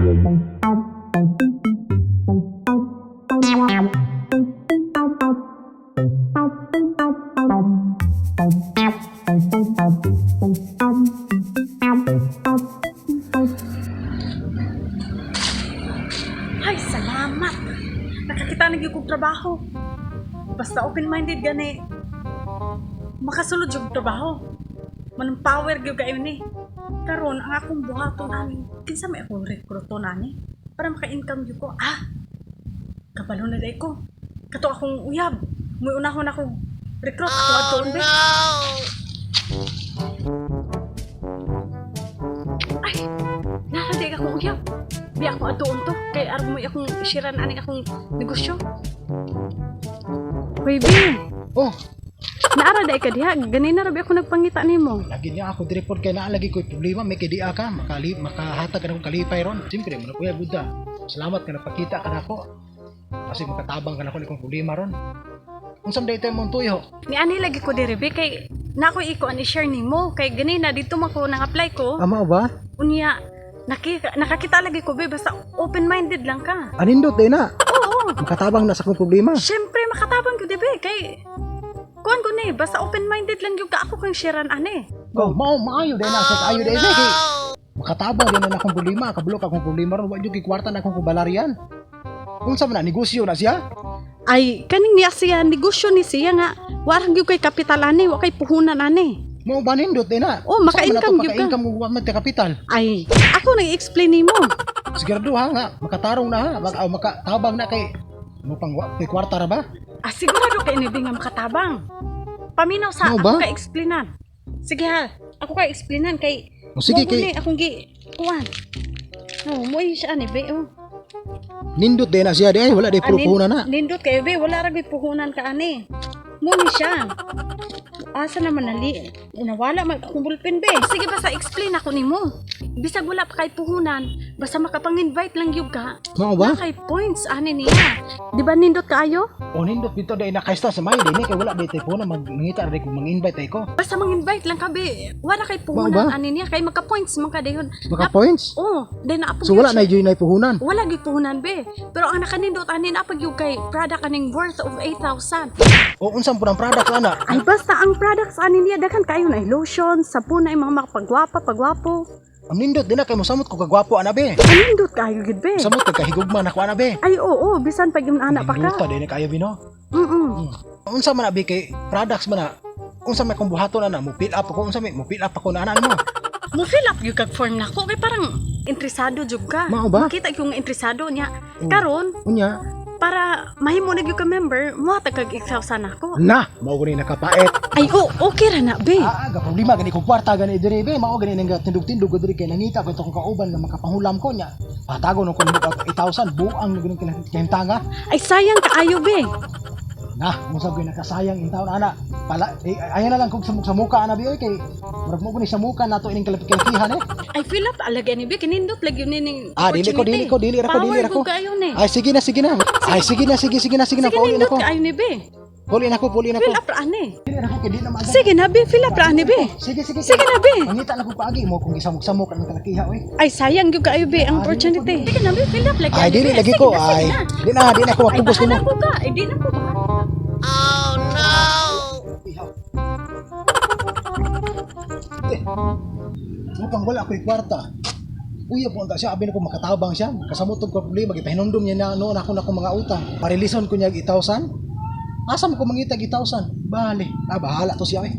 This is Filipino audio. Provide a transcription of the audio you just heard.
Ay, salamat. Nakakita na gyud kog trabaho. Basta open-minded gani. Makasulod yung trabaho. Manang power gyud kayo ni. Karon ang akong buhaton ani. Kinsa may akong rekruto nani para maka-income gyud ko. Kabalo na day ko. Kato akong uyab. Muy unahon akong recruit ko adto be. Ay, nakadig akong uyab. Di ako atuon to. Kay aron mo akong isiran ani akong negosyo. Hoy, B. Oh, Naara day ka diha. Ganina rabi ako nagpangita nimo. lagi niya ako direport kay naalagi ko problema may kidia ka makahatag ka ng kalipay ron. Siyempre mo na kuya Buddha. Salamat ka napakita ka nako. Kasi makatabang ka nako ni kong problema ron. Unsam day tayo mong tuyo? Ni ani lagi ko diri be kay nako iko ani share nimo kay ganina dito man ko nang apply ko. Ama ba? Unya nakakita lagi ko be basta open-minded lang ka. Anindot day na. Oo. Makatabang na sa kong problema. Syempre makatabang ko be kay kuan ko ni basta open-minded lang yung ka ako kang sharean ani. Go, maayo day na sa ayo day na kay makatabang din na akong problema, kabulok akong problema ron wa jud kwarta na akong kubalarian. Unsa man na negosyo na siya? Ay kaning niya siya negosyo ni siya nga warang gyud kay kapital ani wa kay puhunan ani. Mao ba nindot day na? Oh, maka-income gyud ka. Maka-income mo man ta kapital. Ay ako nang explain nimo. Sigurado ha nga, makatarong na ha, makatabang na kay mo pang kay kwarta ra ba? Sigurado kay ni nga makatabang. Paminaw sa Ano ako ba? ka explainan. Sige ha, ako ka explainan kay O sige mo kay ni akong gi kuan. No, mo siya ani be oh. nindot day na siya day wala day puhunan na. Nindot kayo be, wala ra gyud puhunan ka ani. Mo ni siya. Asa naman nali? Nawala man akong ballpen be. Sige basta explain ako nimo. Bisag wala pa kay puhunan, basta makapang-invite lang gyud ka. Mao ba? Na kay points ani niya. Di ba nindot kaayo? O nindot dito day na kaysta sa may day ni kay wala day telepono mangita ra kung mang-invite tay ko. Basta mang-invite lang ka be. Wala kay Mao puhunan ba? ani niya kay magka-points man ka dayon. Maka points. Oh, then naapag So wala na yun na puhunan. wala gyud puhunan be. Pero ang nakanindot ani naapag gyud kay product aning worth of 8,000. O unsang purang product ana? Ay basta ang products ani niya daghan kayo na lotion, sabon na mga makapagwapa, pagwapo. Ang nindot din na kay mosamot ko kagwapo ana be. Anindot kayo gid be. Samot kay kahigugman ako ana be. Ay oo, bisan pag yung anak pa Minuta ka. din kayo bino. Mm. Unsa man na be kay products man na unsa may kong buhaton ana mo fill up ako unsa may mo fill up ako na ana mo. Mo fill up yung kag form nako kay parang interesado jud ka. Mao ba? Makita yung interesado niya. Mm. Karon Unya para mahimo na gyud ka member, mo tag kag 1,000 ako. na mao gani nakapait. Ay okay ra na be. Ga problema gani kong kwarta gani diri be mao gani nga tindog-tindog diri kay nangita ko itong kauban nga makapangulam ko nya. Patago no kun mo 8,000 buang na gani kahimtanga. Ay sayang kaayo be. Nah, mo sabi nakasayang in taon ana. Pala ayan na lang kog sa muka ana bi oy kay murag mo ko ni sa muka nato ining kalpihan eh. Ay fill up alaga ni be kinindot lagi yun ning Dili ra ko. Power kayo ni. Ay sige na. Ay sige na pauli na Kinindot ko. kaayo ni be. Puli na ko. Fill up ra ani. Dili ra ko kay di na maaga. Sige na be, fill up ra ani be. Sige. Sige na be. Mangita na ko paagi mo kung gisamok-samok ang kalakiha oy. Ay sayang gyud kaayo be ang opportunity. Sige na be, fill up lagi. Ay ani, dili be. lagi Sige ko na, ay. sige na. Di na ko Ay makubos bahala nimo. ko ka. Ay di na ko ba? Mukhang wala ko'y kwarta. Uya po ang siya, abin ko makatabang siya. Kasamutog ko problema, gipahinundom niya na noon ako na akong mga utang. Parilison ko niya 8,000. Asam ko mangitag 8,000. Bale, bahala to siya eh.